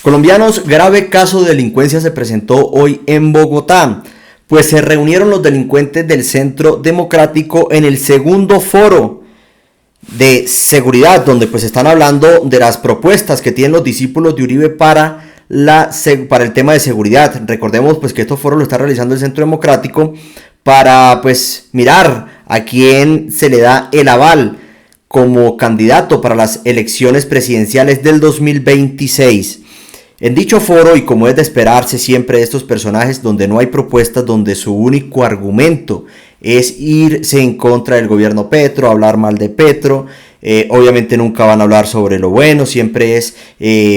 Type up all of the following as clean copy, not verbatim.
Colombianos, grave caso de delincuencia se presentó hoy en Bogotá, pues se reunieron los delincuentes del Centro Democrático en el segundo foro de seguridad, donde pues están hablando de las propuestas que tienen los discípulos de Uribe para el tema de seguridad. Recordemos pues que estos foros lo está realizando el Centro Democrático para pues mirar a quién se le da el aval como candidato para las elecciones presidenciales del 2026. En dicho foro, y como es de esperarse siempre de estos personajes, donde no hay propuestas, donde su único argumento es irse en contra del gobierno Petro, hablar mal de Petro, obviamente nunca van a hablar sobre lo bueno, siempre es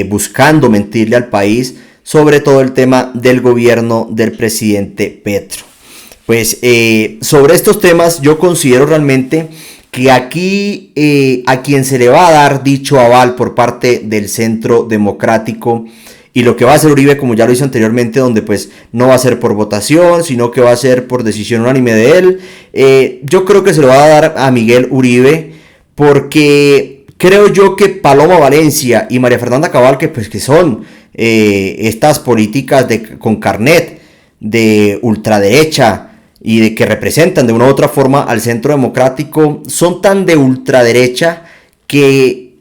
buscando mentirle al país, sobre todo el tema del gobierno del presidente Petro. Pues sobre estos temas yo considero realmente que aquí a quien se le va a dar dicho aval por parte del Centro Democrático y lo que va a hacer Uribe, como ya lo hizo anteriormente, donde pues no va a ser por votación, sino que va a ser por decisión unánime de él, yo creo que se lo va a dar a Miguel Uribe, porque creo yo que Paloma Valencia y María Fernanda Cabal, que son estas políticas con carnet de ultraderecha, y de que representan de una u otra forma al Centro Democrático, son tan de ultraderecha que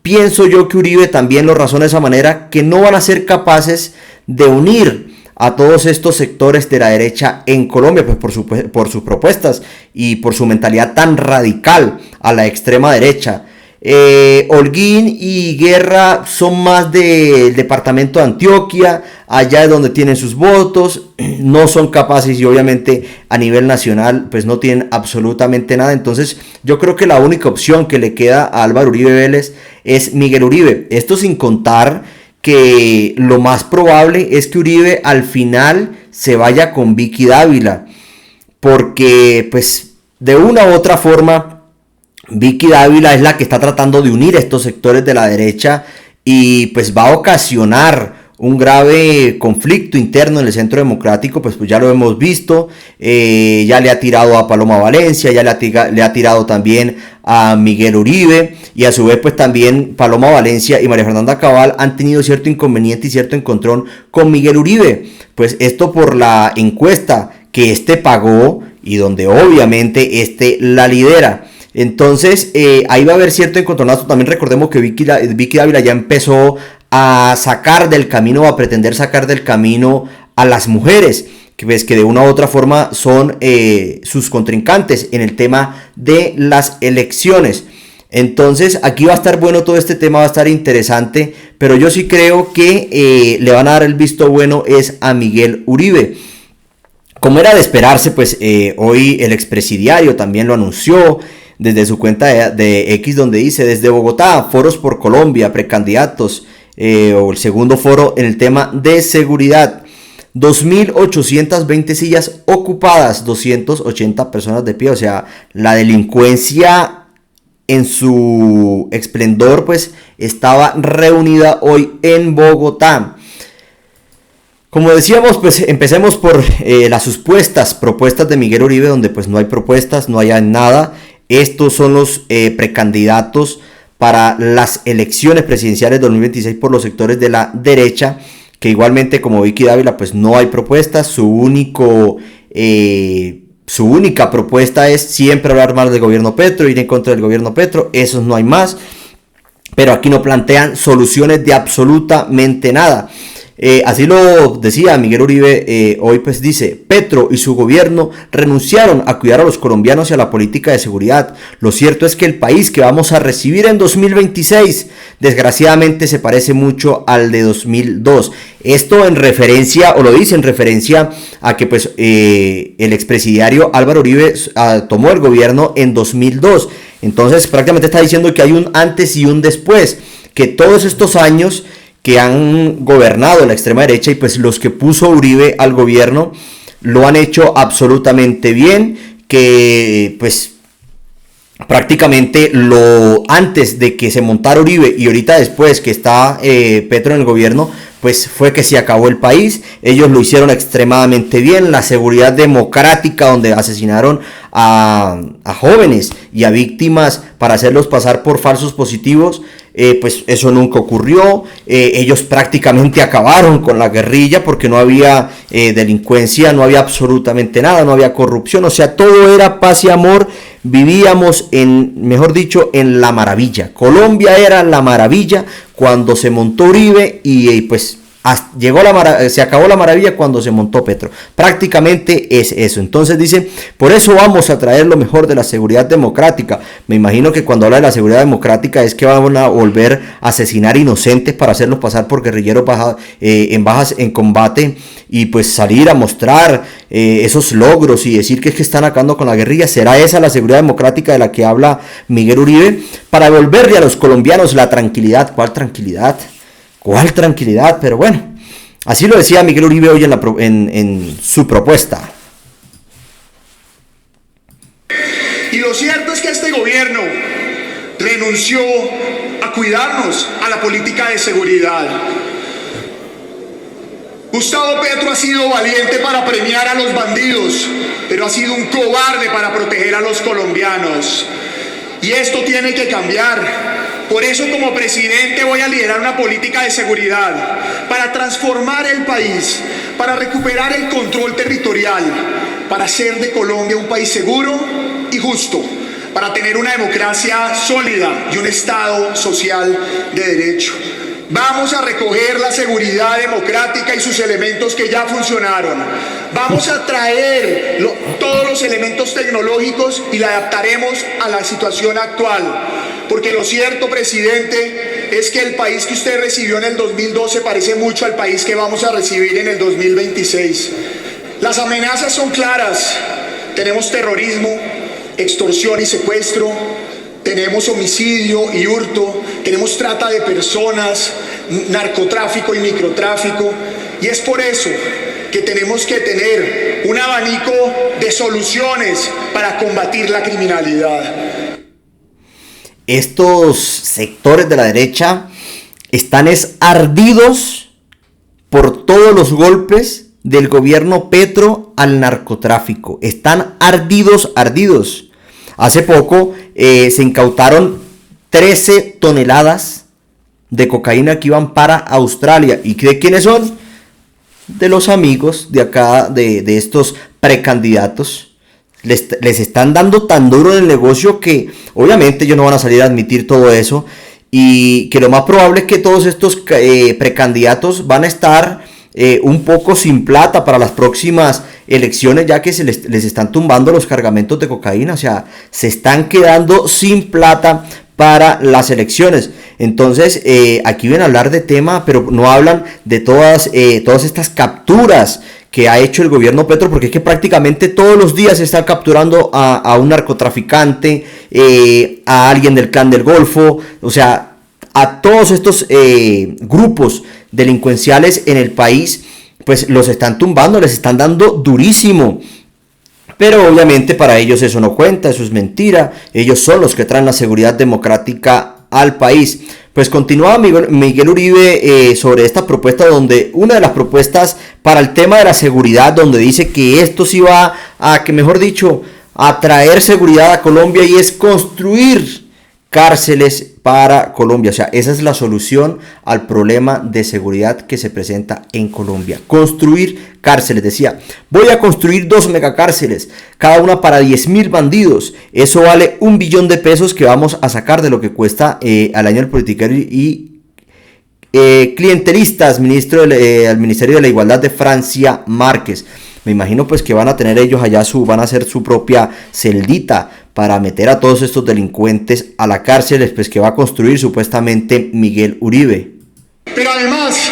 pienso yo que Uribe también lo razona de esa manera, que no van a ser capaces de unir a todos estos sectores de la derecha en Colombia, pues por sus propuestas y por su mentalidad tan radical a la extrema derecha. Holguín y Guerra son más del departamento de Antioquia, allá es donde tienen sus votos, no son capaces y obviamente a nivel nacional pues no tienen absolutamente nada. Entonces yo creo que la única opción que le queda a Álvaro Uribe Vélez es Miguel Uribe. Esto sin contar que lo más probable es que Uribe al final se vaya con Vicky Dávila, porque pues de una u otra forma Vicky Dávila es la que está tratando de unir estos sectores de la derecha y pues va a ocasionar un grave conflicto interno en el Centro Democrático, pues ya lo hemos visto, ya le ha tirado a Paloma Valencia, ya le ha tirado también a Miguel Uribe, y a su vez pues también Paloma Valencia y María Fernanda Cabal han tenido cierto inconveniente y cierto encontrón con Miguel Uribe, pues esto por la encuesta que este pagó y donde obviamente este la lidera. Entonces ahí va a haber cierto encontronazo. También recordemos que Vicky Dávila ya empezó a sacar del camino, a pretender sacar del camino a las mujeres, que ves que de una u otra forma son sus contrincantes en el tema de las elecciones. Entonces aquí va a estar bueno todo este tema, va a estar interesante, pero yo sí creo que le van a dar el visto bueno es a Miguel Uribe. Como era de esperarse, pues hoy el expresidiario también lo anunció desde su cuenta de X, donde dice: desde Bogotá, foros por Colombia, precandidatos, o el segundo foro en el tema de seguridad, 2.820 sillas ocupadas, 280 personas de pie. O sea, la delincuencia en su esplendor pues estaba reunida hoy en Bogotá. Como decíamos, pues empecemos por las supuestas propuestas de Miguel Uribe, donde pues no hay propuestas, no hay nada. Estos son los precandidatos para las elecciones presidenciales 2026 por los sectores de la derecha, que igualmente como Vicky Dávila pues no hay propuestas. Su única propuesta es siempre hablar mal del gobierno Petro, ir en contra del gobierno Petro, esos no hay más, pero aquí no plantean soluciones de absolutamente nada. Así lo decía Miguel Uribe hoy, pues dice: Petro y su gobierno renunciaron a cuidar a los colombianos y a la política de seguridad. Lo cierto es que el país que vamos a recibir en 2026 desgraciadamente se parece mucho al de 2002. Esto en referencia, o lo dice en referencia a que pues el expresidiario Álvaro Uribe tomó el gobierno en 2002. Entonces prácticamente está diciendo que hay un antes y un después, que todos estos años que han gobernado la extrema derecha y pues los que puso Uribe al gobierno lo han hecho absolutamente bien, que pues prácticamente lo antes de que se montara Uribe y ahorita después que está Petro en el gobierno, pues fue que se acabó el país. Ellos lo hicieron extremadamente bien. La seguridad democrática, donde asesinaron a jóvenes y a víctimas para hacerlos pasar por falsos positivos, pues eso nunca ocurrió. Ellos prácticamente acabaron con la guerrilla porque no había delincuencia, no había absolutamente nada, no había corrupción, o sea, todo era paz y amor. Vivíamos mejor dicho, en la maravilla. Colombia era la maravilla cuando se montó Uribe y pues se acabó la maravilla cuando se montó Petro. Prácticamente es eso. Entonces dice, por eso vamos a traer lo mejor de la seguridad democrática. Me imagino que cuando habla de la seguridad democrática es que van a volver a asesinar inocentes para hacerlos pasar por guerrilleros en bajas en combate y pues salir a mostrar esos logros y decir que es que están acabando con la guerrilla. ¿Será esa la seguridad democrática de la que habla Miguel Uribe? Para devolverle a los colombianos la tranquilidad. ¿Cuál tranquilidad? ¿Cuál tranquilidad? Pero bueno, así lo decía Miguel Uribe hoy en su propuesta. Y lo cierto es que este gobierno renunció a cuidarnos a la política de seguridad. Gustavo Petro ha sido valiente para premiar a los bandidos, pero ha sido un cobarde para proteger a los colombianos. Y esto tiene que cambiar. Por eso, como presidente, voy a liderar una política de seguridad para transformar el país, para recuperar el control territorial, para hacer de Colombia un país seguro y justo, para tener una democracia sólida y un Estado social de derecho. Vamos a recoger la seguridad democrática y sus elementos que ya funcionaron. Vamos a traer todos los elementos tecnológicos y la adaptaremos a la situación actual. Porque lo cierto, presidente, es que el país que usted recibió en el 2012 parece mucho al país que vamos a recibir en el 2026. Las amenazas son claras. Tenemos terrorismo, extorsión y secuestro. Tenemos homicidio y hurto, tenemos trata de personas, narcotráfico y microtráfico. Y es por eso que tenemos que tener un abanico de soluciones para combatir la criminalidad. Estos sectores de la derecha están ardidos por todos los golpes del gobierno Petro al narcotráfico. Están ardidos. Hace poco se incautaron 13 toneladas de cocaína que iban para Australia. ¿Y de quiénes son? De los amigos de acá, de estos precandidatos. Les están dando tan duro en el negocio que obviamente ellos no van a salir a admitir todo eso. Y que lo más probable es que todos estos precandidatos van a estar un poco sin plata para las próximas elecciones, ya que les están tumbando los cargamentos de cocaína. O sea, se están quedando sin plata para las elecciones. Entonces aquí vienen a hablar de tema, pero no hablan de todas estas capturas que ha hecho el gobierno Petro, porque es que prácticamente todos los días se está capturando a un narcotraficante, a alguien del Clan del Golfo, o sea, a todos estos grupos delincuenciales en el país, pues los están tumbando, les están dando durísimo. Pero obviamente para ellos eso no cuenta, eso es mentira. Ellos son los que traen la seguridad democrática al país. Pues continuaba Miguel Uribe sobre esta propuesta, donde una de las propuestas para el tema de la seguridad, donde dice que esto sí va a, que mejor dicho, a traer seguridad a Colombia, y es construir cárceles para Colombia. O sea, esa es la solución al problema de seguridad que se presenta en Colombia. Construir cárceles. Decía, voy a construir 2 megacárceles, cada una para 10,000 bandidos. Eso vale $1 billón que vamos a sacar de lo que cuesta al año el politiquero y clientelistas, al Ministerio de la Igualdad de Francia Márquez. Me imagino pues que van a tener ellos allá van a hacer su propia celdita para meter a todos estos delincuentes a la cárcel, pues que va a construir supuestamente Miguel Uribe. Pero además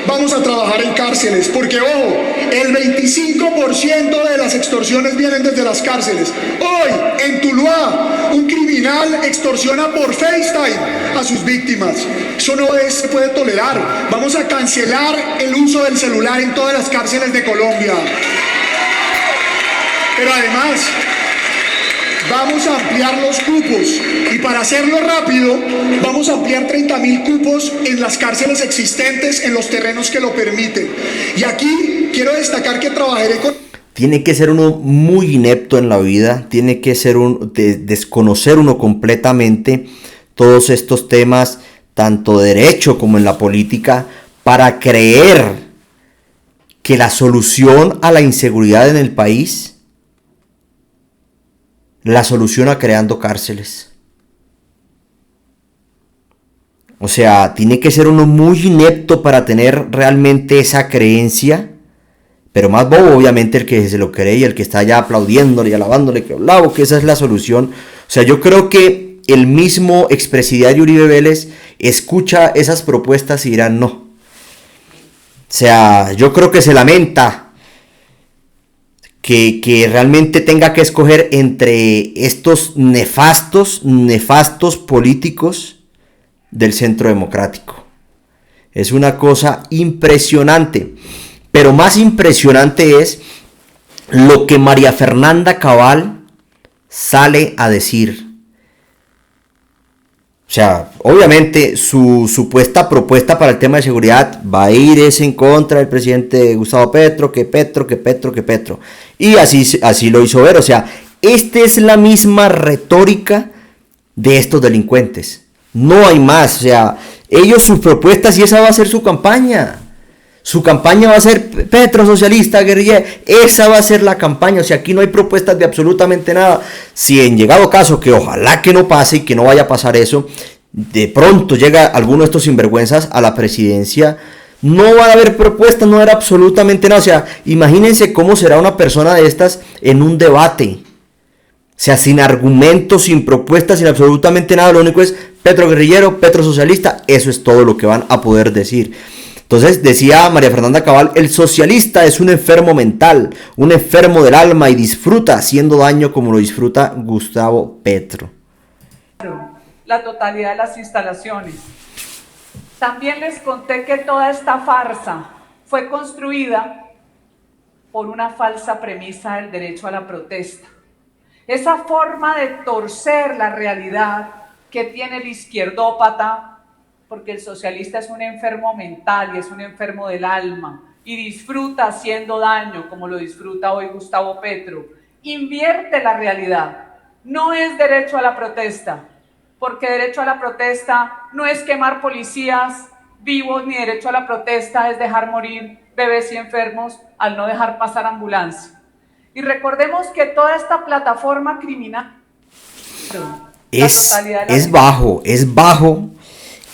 vamos a trabajar en cárceles, porque ojo, el 25% de las extorsiones vienen desde las cárceles. Hoy en Tuluá un criminal extorsiona por FaceTime a sus víctimas. Eso no se puede tolerar. Vamos a cancelar el uso del celular en todas las cárceles de Colombia. Pero además vamos a ampliar los cupos, y para hacerlo rápido vamos a ampliar 30,000 cupos en las cárceles existentes en los terrenos que lo permiten. Y aquí quiero destacar que trabajaré con... Tiene que ser uno muy inepto en la vida, tiene que ser desconocer uno completamente todos estos temas tanto derecho como en la política, para creer que la solución a la inseguridad en el país la soluciona creando cárceles. O sea, tiene que ser uno muy inepto para tener realmente esa creencia, pero más bobo obviamente el que se lo cree y el que está ya aplaudiéndole y alabándole que esa es la solución. O sea, yo creo que el mismo expresidiario Uribe Vélez escucha esas propuestas y dirá no. O sea, yo creo que se lamenta que realmente tenga que escoger entre estos nefastos políticos del Centro Democrático. Es una cosa impresionante, pero más impresionante es lo que María Fernanda Cabal sale a decir. O sea, obviamente su supuesta propuesta para el tema de seguridad va a ir en contra del presidente Gustavo Petro, que Petro. Y así lo hizo ver. O sea, esta es la misma retórica de estos delincuentes. No hay más. O sea, ellos sus propuestas y esa va a ser su campaña. Su campaña va a ser Petro socialista, guerrillero. Esa va a ser la campaña. O sea, aquí no hay propuestas de absolutamente nada. Si en llegado caso, que ojalá que no pase y que no vaya a pasar eso, de pronto llega alguno de estos sinvergüenzas a la presidencia, no va a haber propuestas, no va a haber absolutamente nada. O sea, imagínense cómo será una persona de estas en un debate. O sea, sin argumentos, sin propuestas, sin absolutamente nada. Lo único es Petro guerrillero, Petro socialista. Eso es todo lo que van a poder decir. Entonces decía María Fernanda Cabal, el socialista es un enfermo mental, un enfermo del alma y disfruta haciendo daño como lo disfruta Gustavo Petro. La totalidad de las instalaciones. También les conté que toda esta farsa fue construida por una falsa premisa del derecho a la protesta. Esa forma de torcer la realidad que tiene el izquierdópata, porque el socialista es un enfermo mental y es un enfermo del alma y disfruta haciendo daño como lo disfruta hoy Gustavo Petro, invierte la realidad. No es derecho a la protesta, porque derecho a la protesta no es quemar policías vivos, ni derecho a la protesta es dejar morir bebés y enfermos al no dejar pasar ambulancia. Y recordemos que toda esta plataforma criminal es bajo.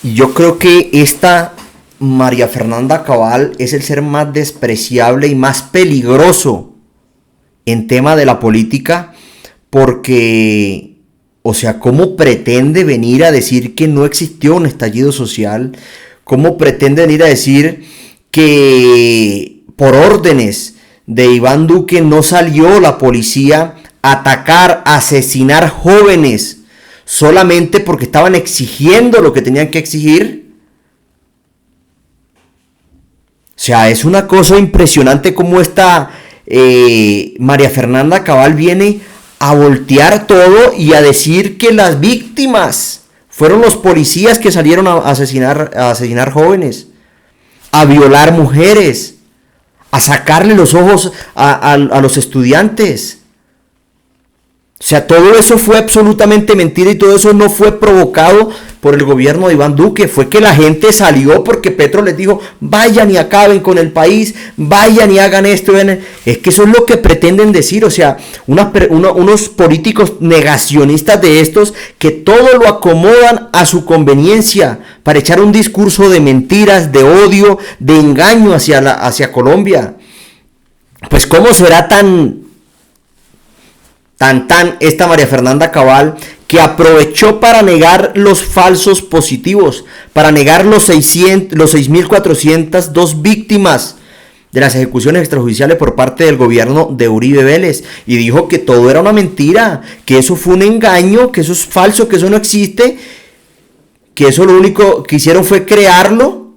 Y yo creo que esta María Fernanda Cabal es el ser más despreciable y más peligroso en tema de la política, porque, o sea, ¿cómo pretende venir a decir que no existió un estallido social? ¿Cómo pretende venir a decir que por órdenes de Iván Duque no salió la policía a atacar, a asesinar jóvenes solamente porque estaban exigiendo lo que tenían que exigir? O sea, es una cosa impresionante cómo esta María Fernanda Cabal viene a voltear todo y a decir que las víctimas fueron los policías que salieron a asesinar jóvenes, a violar mujeres, a sacarle los ojos a los estudiantes. O sea, todo eso fue absolutamente mentira y todo eso no fue provocado por el gobierno de Iván Duque. Fue que la gente salió porque Petro les dijo, vayan y acaben con el país, vayan y hagan esto. Es que eso es lo que pretenden decir. O sea, unos políticos negacionistas de estos que todo lo acomodan a su conveniencia para echar un discurso de mentiras, de odio, de engaño hacia Colombia. Pues ¿cómo será tan esta María Fernanda Cabal, que aprovechó para negar los falsos positivos, para negar los 6.402 víctimas de las ejecuciones extrajudiciales por parte del gobierno de Uribe Vélez, y dijo que todo era una mentira, que eso fue un engaño, que eso es falso, que eso no existe, que eso lo único que hicieron fue crearlo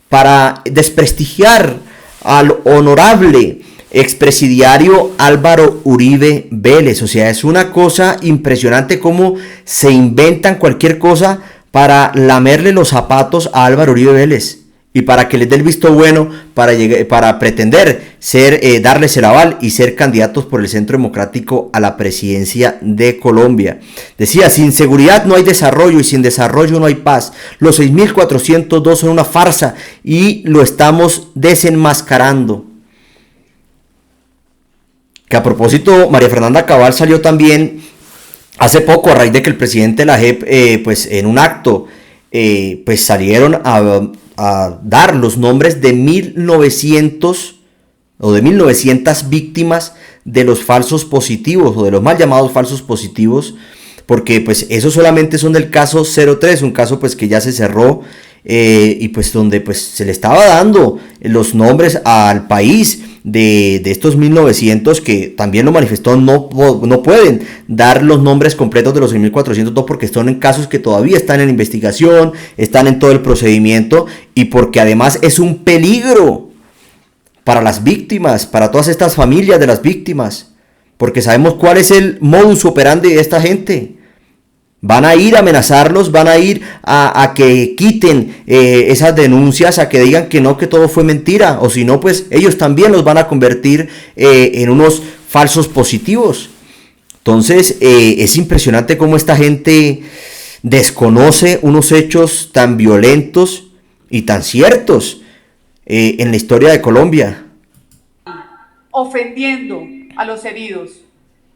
para desprestigiar al honorable expresidiario Álvaro Uribe Vélez. O sea, es una cosa impresionante cómo se inventan cualquier cosa para lamerle los zapatos a Álvaro Uribe Vélez. y para que les dé el visto bueno para pretender darles el aval y ser candidatos por el Centro Democrático a la presidencia de Colombia. Decía, sin seguridad no hay desarrollo y sin desarrollo no hay paz. Los 6.402 son una farsa y lo estamos desenmascarando. Que a propósito, María Fernanda Cabal salió también hace poco a raíz de que el presidente de la JEP, pues en un acto, pues salieron a dar los nombres de 1900 o de 1900 víctimas de los falsos positivos o de los mal llamados falsos positivos, porque pues esos solamente son del caso 03, un caso pues que ya se cerró y pues donde pues se le estaba dando los nombres al país de estos 1900 que también lo manifestó, no pueden dar los nombres completos de los 6.402 porque son en casos que todavía están en investigación, están en todo el procedimiento y porque además es un peligro para las víctimas, para todas estas familias de las víctimas, porque sabemos cuál es el modus operandi de esta gente. Van a ir a amenazarlos, van a ir a que quiten esas denuncias, a que digan que no, que todo fue mentira, o si no, pues ellos también los van a convertir en unos falsos positivos. Entonces, es impresionante cómo esta gente desconoce unos hechos tan violentos y tan ciertos en la historia de Colombia. Ofendiendo a los heridos,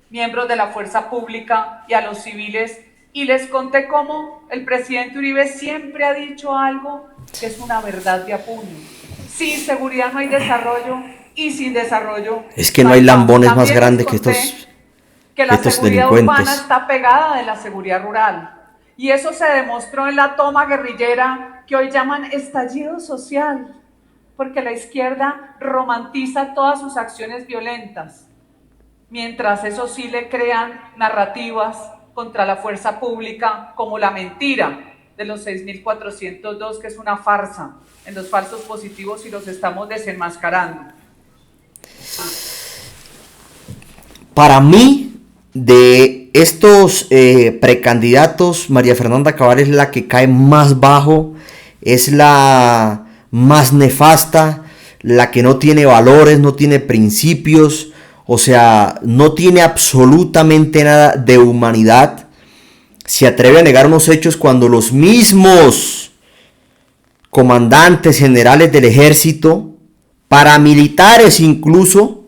miembros de la fuerza pública y a los civiles. Y les conté cómo el presidente Uribe siempre ha dicho algo que es una verdad de apuño. Sin seguridad no hay desarrollo y sin desarrollo... Es que no hay lambones más grandes que estos que la seguridad delincuentes. urbana está pegada de la seguridad rural. Y eso se demostró en la toma guerrillera que hoy llaman estallido social, porque la izquierda romantiza todas sus acciones violentas, mientras eso sí le crean narrativas contra la fuerza pública, como la mentira de los 6.402, que es una farsa en los falsos positivos y los estamos desenmascarando. Para mí, de estos precandidatos, María Fernanda Cabal es la que cae más bajo, es la más nefasta, la que no tiene valores, no tiene principios. O sea, no tiene absolutamente nada de humanidad. Se atreve a negar unos hechos cuando los mismos comandantes generales del ejército, paramilitares incluso,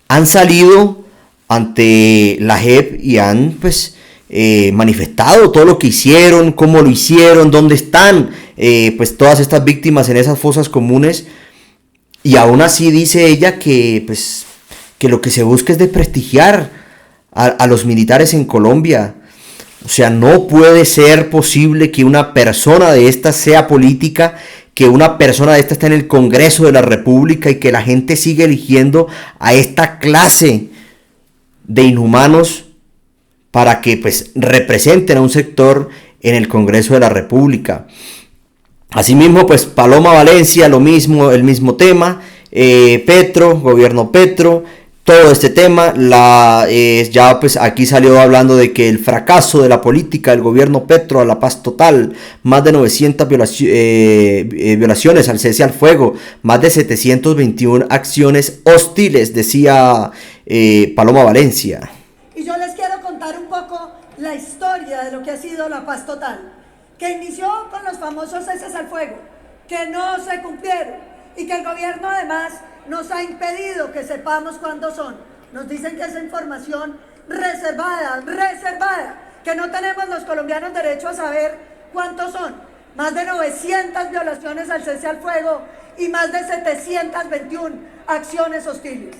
han salido ante la JEP y han pues manifestado todo lo que hicieron, cómo lo hicieron, dónde están pues todas estas víctimas en esas fosas comunes. Y aún así dice ella que lo que se busca es desprestigiar a los militares en Colombia. O sea, no puede ser posible que una persona de esta sea política, que una persona de esta esté en el Congreso de la República y que la gente siga eligiendo a esta clase de inhumanos para que pues representen a un sector en el Congreso de la República. Asimismo, pues Paloma Valencia, lo mismo, el mismo tema, Petro, gobierno Petro, todo este tema, ya pues aquí salió hablando de que el fracaso de la política del gobierno Petro a la paz total, más de 900 violaciones al cese al fuego, más de 721 acciones hostiles, decía Paloma Valencia. Y yo les quiero contar un poco la historia de lo que ha sido la paz total, que inició con los famosos ceses al fuego, que no se cumplieron y que el gobierno además nos ha impedido que sepamos cuándo son. Nos dicen que es información reservada, que no tenemos los colombianos derecho a saber cuántos son. Más de 900 violaciones al cese al fuego y más de 721 acciones hostiles.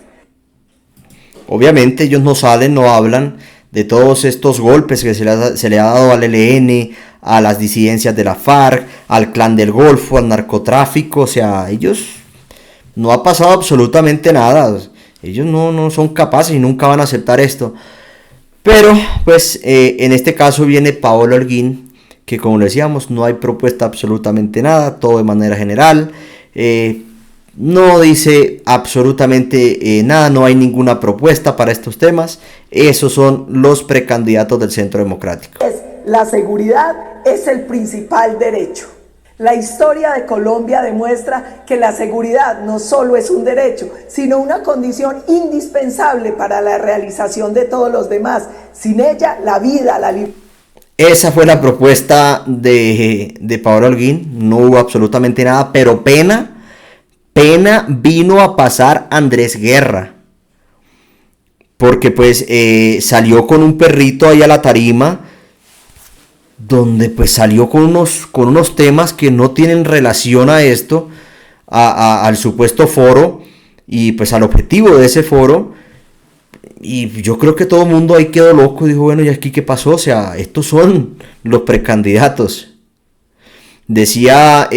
Obviamente ellos no salen, no hablan de todos estos golpes que se le ha dado al ELN, a las disidencias de la FARC, al Clan del Golfo, al narcotráfico. O sea, ellos no ha pasado absolutamente nada. Ellos no son capaces y nunca van a aceptar esto. Pero pues en este caso viene Paola Holguín, que como le decíamos, no hay propuesta absolutamente nada, todo de manera general. No dice absolutamente nada, no hay ninguna propuesta para estos temas. Esos son los precandidatos del Centro Democrático. La seguridad es el principal derecho. La historia de Colombia demuestra que la seguridad no solo es un derecho, sino una condición indispensable para la realización de todos los demás. Sin ella, la vida, la libertad. Esa fue la propuesta de Paola Holguín. No hubo absolutamente nada, pero pena vino a pasar Andrés Guerra. Porque pues salió con un perrito ahí a la tarima, donde pues salió con unos temas que no tienen relación a esto, al supuesto foro y pues al objetivo de ese foro. Y yo creo que todo el mundo ahí quedó loco, dijo, bueno, ¿y aquí qué pasó? O sea, estos son los precandidatos. Decía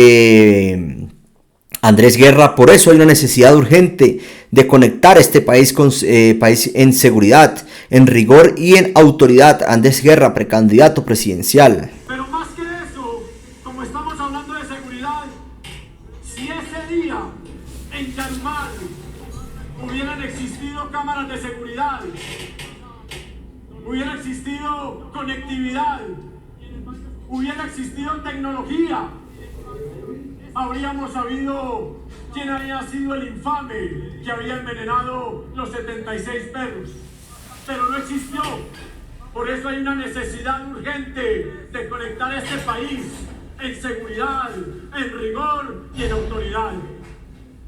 Andrés Guerra, por eso hay una necesidad urgente de conectar este país con país en seguridad, en rigor y en autoridad. Andrés Guerra, precandidato presidencial. Pero más que eso, como estamos hablando de seguridad, si ese día en Yarumal hubieran existido cámaras de seguridad, hubiera existido conectividad, hubiera existido tecnología, habríamos sabido quién había sido el infame que había envenenado los 76 perros, pero no existió. Por eso hay una necesidad urgente de conectar este país en seguridad, en rigor y en autoridad.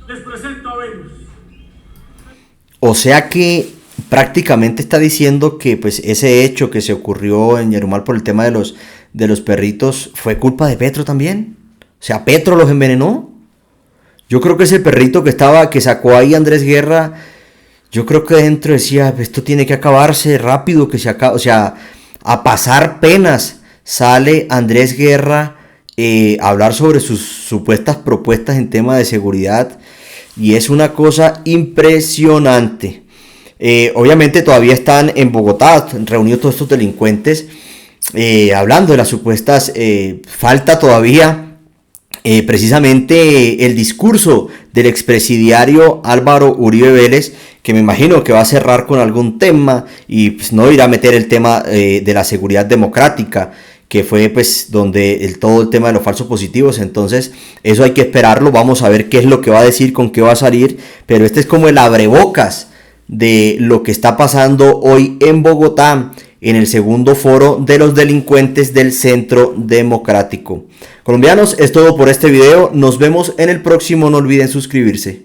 Les presento a Venus. O sea que prácticamente está diciendo que pues ese hecho que se ocurrió en Yarumal por el tema de los perritos fue culpa de Petro también. O sea, Petro los envenenó. Yo creo que ese perrito que sacó ahí Andrés Guerra, yo creo que dentro decía, esto tiene que acabarse rápido, que se acabe. O sea, a pasar penas sale Andrés Guerra a hablar sobre sus supuestas propuestas en tema de seguridad. Y es una cosa impresionante. Obviamente todavía están en Bogotá reunidos todos estos delincuentes hablando de las supuestas. Falta todavía precisamente el discurso del expresidiario Álvaro Uribe Vélez, que me imagino que va a cerrar con algún tema y pues, no irá a meter el tema de la seguridad democrática, que fue pues donde todo el tema de los falsos positivos. Entonces eso hay que esperarlo, vamos a ver qué es lo que va a decir, con qué va a salir, pero este es como el abrebocas de lo que está pasando hoy en Bogotá, en el segundo foro de los delincuentes del Centro Democrático. Colombianos, es todo por este video, nos vemos en el próximo, no olviden suscribirse.